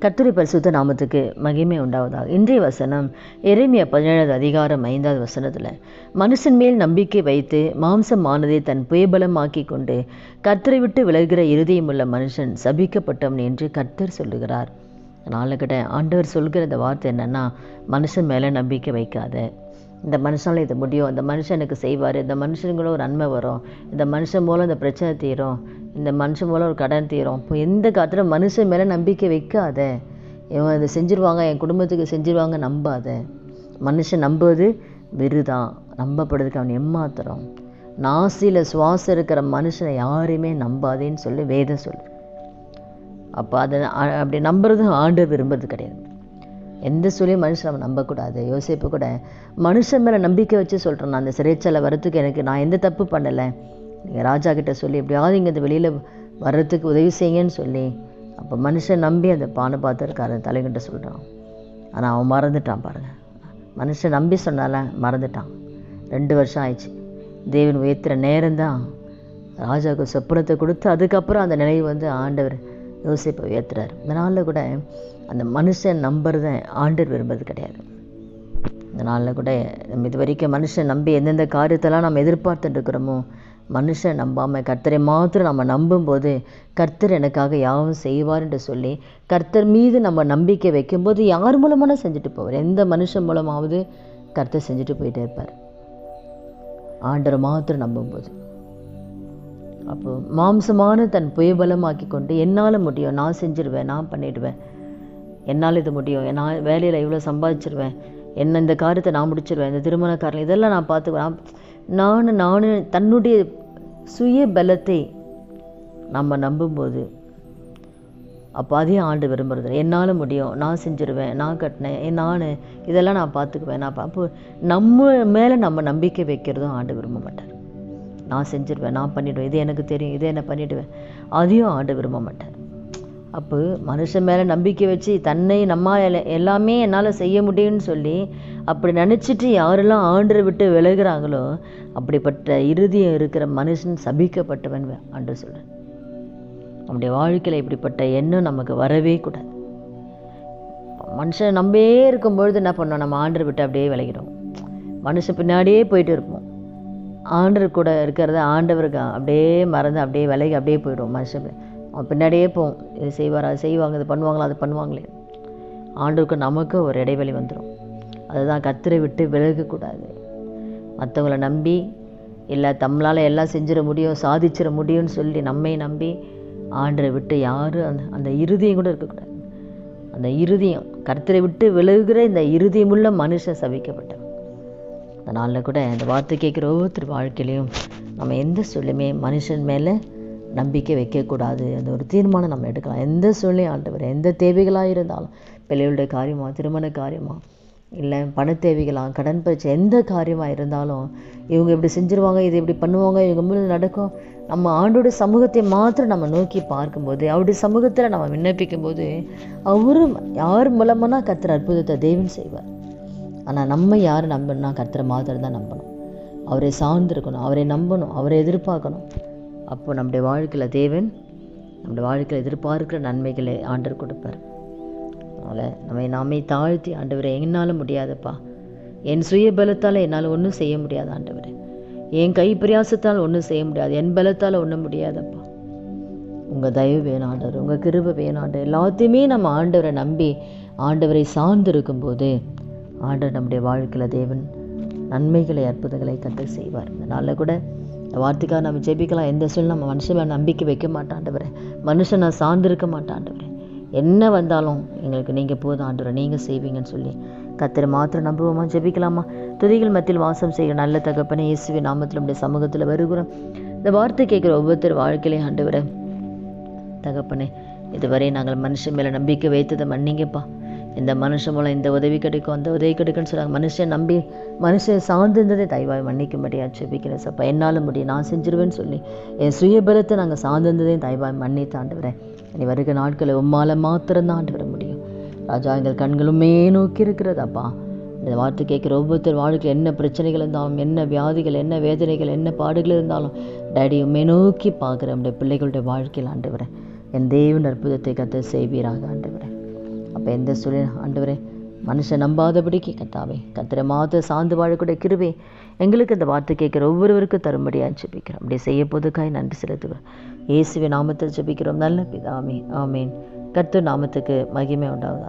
கர்த்தருடைய பரிசுத்த நாமத்துக்கு மகிமை உண்டாவதாக. இன்றைய வசனம் எரேமியா 17 அதிகாரம் 5வது வசனத்தில், மனுஷன் மேல் நம்பிக்கை வைத்து மாம்சமானதை தன் புயபலமாக்கி கொண்டு கர்த்தரை விட்டு விலகுகிற இருதயமுள்ள மனுஷன் சபிக்கப்பட்டவன் என்று கர்த்தர் சொல்லுகிறார். நாளைக்கிட்ட ஆண்டவர் சொல்கிற இந்த வார்த்தை என்னன்னா, மனுஷன் மேலே நம்பிக்கை வைக்காத. இந்த மனுஷனால இது முடியும், இந்த மனுஷன் எனக்கு செய்வார், இந்த மனுஷனுங்களும் ஒரு நன்மை வரும், இந்த மனுஷன் மூலம் இந்த பிரச்சனை தீரும், இந்த மனுஷன் மூலம் ஒரு கடன் தீரும். இப்போ எந்த காலத்தில் மனுஷன் மேலே நம்பிக்கை வைக்காத. இவன் இதை செஞ்சுருவாங்க, என் குடும்பத்துக்கு செஞ்சுருவாங்க நம்பாத. மனுஷன் நம்புவது விருதான், நம்பப்படுறதுக்கு அவன் ஏமாத்துறான். நாசியில் சுவாசம் இருக்கிற மனுஷனை யாரையுமே நம்பாதேன்னு சொல்லி வேதம் சொல்லு. அப்போ அதை அப்படி நம்புறதும் ஆண்டவர் விரும்புறது கிடையாது. எந்த சொல்லியும் மனுஷன் நம்ம நம்பக்கூடாது. யோசிப்பு கூட மனுஷன் மேலே நம்பிக்கை வச்சு சொல்கிறேன், நான் அந்த சிறைச்சாலை வரத்துக்கு நான் எந்த தப்பு பண்ணலை, நீங்கள் ராஜா கிட்ட சொல்லி எப்படியாவது இங்கே இந்த வெளியில் வர்றதுக்கு உதவி செய்யுங்கன்னு சொல்லி, அப்போ மனுஷன் நம்பி அந்த பாத்திரக்காரன் தலைகிட்ட சொல்கிறான். ஆனால் அவன் மறந்துட்டான் பாருங்கள். மனுஷன் நம்பி சொன்னால மறந்துட்டான். 2 வருஷம் ஆயிடுச்சு. தேவன் உயர்த்துற நேரம்தான் ராஜாவுக்கு சொப்பனத்தை கொடுத்து அதுக்கப்புறம் அந்த நினைவு வந்து ஆண்டவர் யோசிப்பை உயர்த்துறாரு. இதனால கூட அந்த மனுஷன் நம்புறத ஆண்டவர் விரும்புறது கிடையாது. இதனால கூட நம்ம இது வரைக்கும் மனுஷன் நம்பி எந்தெந்த காரியத்தெல்லாம் நம்ம எதிர்பார்த்துட்டு இருக்கிறோமோ, மனுஷன் நம்பாமல் கர்த்தரை மாத்திரம் நம்ம நம்பும்போது கர்த்தர் எனக்காக யாவும் செய்வார் என்று சொல்லி கர்த்தர் மீது நம்ம நம்பிக்கை வைக்கும்போது யார் மூலமான செஞ்சுட்டு போவார். எந்த மனுஷன் மூலமாவது கர்த்தர் செஞ்சுட்டு போயிட்டே இருப்பார், ஆண்டரை மாத்திரம் நம்பும்போது. அப்போ மாம்சமான தன் புயபலமாக்கி கொண்டு என்னால் முடியும், நான் செஞ்சிருவேன், நான் பண்ணிடுவேன், என்னால் இது முடியும், நான் வேலையில் இவ்வளோ சம்பாதிச்சிருவேன், இந்த காரியத்தை நான் முடிச்சிருவேன், இந்த திருமண காரணம் இதெல்லாம் நான் பார்த்துக்குவேன், நான் தன்னுடைய சுய பலத்தை நம்ம நம்பும்போது அப்போ அதையும் ஆண்டு விரும்புறது. என்னால் முடியும், நான் செஞ்சிருவேன், நான் கட்டினேன், இதெல்லாம் நான் பார்த்துக்குவேன், அப்போ நம்ம மேலே நம்ம நம்பிக்கை வைக்கிறதும் ஆண்டு விரும்ப மாட்டார். நான் செஞ்சிருவேன், நான் பண்ணிவிடுவேன், இது எனக்கு தெரியும், இதை என்ன பண்ணிவிடுவேன், அதையும் ஆண்டு விரும்ப மாட்டார். அப்போ மனுஷன் மேலே நம்பிக்கை வச்சு தன்னை எல்லாமே என்னால் செய்ய முடியும்னு சொல்லி அப்படி நினச்சிட்டு யாரெல்லாம் ஆண்டரை விட்டு விலகுறாங்களோ அப்படிப்பட்ட இருதயம் இருக்கிற மனுஷன் சபிக்கப்பட்டவன் ஆண்டு சொல்கிறேன். நம்முடைய வாழ்க்கையில் இப்படிப்பட்ட எண்ணம் நமக்கு வரவே கூடாது. மனுஷன் நம்பே இருக்கும்பொழுது என்ன பண்ணோம், நம்ம ஆண்டரை விட்டு அப்படியே விலகிடும். மனுஷன் பின்னாடியே போயிட்டு இருப்போம், ஆண்டவர் கூட இருக்கிறத ஆண்டவருக்கு அப்படியே மறந்து அப்படியே விலகி அப்படியே போயிடுவோம். மனுஷன் அவன் பின்னாடியே போவோம், இது செய்வார், அது செய்வாங்க, இது பண்ணுவாங்களா, அது பண்ணுவாங்களே. ஆண்டவருக்கு நமக்கு ஒரு இடைவெளி வந்துடும். அதுதான் கர்த்தரை விட்டு விலகக்கூடாது. மற்றவங்கள நம்பி இல்லை நம்மளால் எல்லாம் செஞ்சிட முடியும், சாதிச்சிட முடியும்னு சொல்லி நம்மை நம்பி ஆண்டரை விட்டு யாரும் அந்த இருதயம் கூட இருக்கக்கூடாது. அந்த இருதயம் கர்த்தரை விட்டு விலகுகிற இந்த இருதயமுள்ள மனுஷன் சபிக்கப்பட்டவன். அதனால் கூட இந்த வார்த்தை கேட்குற ஒவ்வொருத்தர் வாழ்க்கையிலையும் நம்ம எந்த சொல்லுமே மனுஷன் மேலே நம்பிக்கை வைக்கக்கூடாது. அந்த ஒரு தீர்மானம் நம்ம எடுக்கலாம். எந்த சூழ்நிலையும் ஆண்டவர், எந்த தேவைகளாக இருந்தாலும், பிள்ளைகளுடைய காரியமா, திருமண காரியமா, இல்லை பண தேவைகளா, கடன் பிரச்சனை, எந்த காரியமாக இருந்தாலும் இவங்க இப்படி செஞ்சுருவாங்க, இது இப்படி பண்ணுவாங்க, இவங்க மூலம் நடக்கும். நம்ம ஆண்டோட சமூகத்தை மாத்திரம் நம்ம நோக்கி பார்க்கும்போது, அவருடைய சமூகத்தில் நம்ம விண்ணப்பிக்கும் போது அவரும் யார் மூலமானா கர்த்தர் அற்புதத்தை தேவன் செய்வார். ஆனால் நம்ம யார் நம்பணும்னா கர்த்தரை மாத்திரம் தான் நம்பணும், அவரை சார்ந்திருக்கணும், அவரை நம்பணும், அவரை எதிர்பார்க்கணும். அப்போ நம்முடைய வாழ்க்கையில் தேவன் நம்முடைய வாழ்க்கையில் எதிர்பார்க்கிற நன்மைகளை ஆண்டவர் கொடுப்பார். அதனால் நாமே தாழ்த்தி, ஆண்டவரை என்னால் முடியாதப்பா, என் சுய பலத்தால் என்னால் ஒன்றும் செய்ய முடியாது ஆண்டவரே, என் கை பிரயாசத்தால் ஒன்றும் செய்ய முடியாது, என் பலத்தால் ஒன்றும் முடியாதப்பா, உங்கள் தயவு வேணும் ஆண்டவர், உங்கள் கிருபை வேணும் ஆண்டவர். எல்லாத்தையுமே நம்ம ஆண்டவரை நம்பி ஆண்டவரை சார்ந்து இருக்கும்போது ஆண்டவர் நம்முடைய வாழ்க்கையில் தேவன் நன்மைகளை அற்புதங்களை கர்த்தர் செய்வார். அதனால் கூட இந்த வார்த்தைக்காக நம்ம ஜெபிக்கலாம். எந்த சூழ்நிலை நம்ம மனுஷன் நம்பிக்கை வைக்க மாட்டாண்டவரே, மனுஷன் நான் சார்ந்திருக்க மாட்டாண்டவரே, என்ன வந்தாலும் எங்களுக்கு நீங்கள் போதும் ஆண்டவரை, நீங்கள் செய்வீங்கன்னு சொல்லி கர்த்தரை மாத்திரம் நம்புவோமா, ஜெபிக்கலாமா. துதிகள் மத்தியில் வாசம் செய்கிற நல்ல தகப்பனே, இயேசுவின் நாமத்தில் நம்முடைய சமூகத்தில் வருகிறோம். இந்த வார்த்தை கேட்குற ஒவ்வொருத்தர் வாழ்க்கையிலையும் ஆண்டவரே தகப்பனே, இதுவரை நாங்கள் மனுஷன் மேலே நம்பிக்கை வைத்ததை மன்னிங்கப்பா. இந்த மனுஷன் மூலம் இந்த உதவி கிடைக்கும், அந்த உதவி கிடைக்கும்னு சொல்கிறாங்க. மனுஷன் நம்பி மனுஷன் சார்ந்திருந்ததே தயவாய் மன்னிக்கும்படியா ஜெபிக்கிறேன் சப்பா. என்னால் முடியும், நான் செஞ்சிருவேன்னு சொல்லி என் சுயபலத்தை நாங்கள் சார்ந்திருந்ததையும் தயவாய் மன்னித்து ஆண்டவரேன். இனி வருகிற நாட்களை உம்மால மாத்திரம்தான் ஆண்டு வர முடியும் ராஜா. எங்கள் கண்களுமே நோக்கி இருக்கிறதாப்பா. இந்த வார்த்தை கேட்குற ஒவ்வொருத்தர் வாழ்க்கையில் என்ன பிரச்சனைகள் இருந்தாலும், என்ன வியாதிகள், என்ன வேதனைகள், என்ன பாடுகள் இருந்தாலும் டேடி உண்மை நோக்கி பார்க்குற நம்முடைய பிள்ளைகளுடைய வாழ்க்கையில் ஆண்டவரேன் என் தேவன் அற்புதத்தை கர்த்தர் செய்வீராக ஆண்டவரே. அப்போ எந்த சூழல் ஆண்டவரே மனுஷன் நம்பாதபடிக்கு கர்த்தாவே கர்த்தரை மாத சார்ந்து வாழக்கூடிய கிருபை எங்களுக்கு இந்த வார்த்தை கேட்குற ஒவ்வொருவருக்கும் தரும்படியாக ஜெபிக்கிறோம். அப்படி செய்ய போதுக்காய் நன்றி செலுத்துகிறோம். இயேசுவின் நாமத்தில் ஜெபிக்கிறோம் நல்ல பிதாவே, ஆமேன். கர்த்தர் நாமத்துக்கு மகிமை உண்டாவதாக.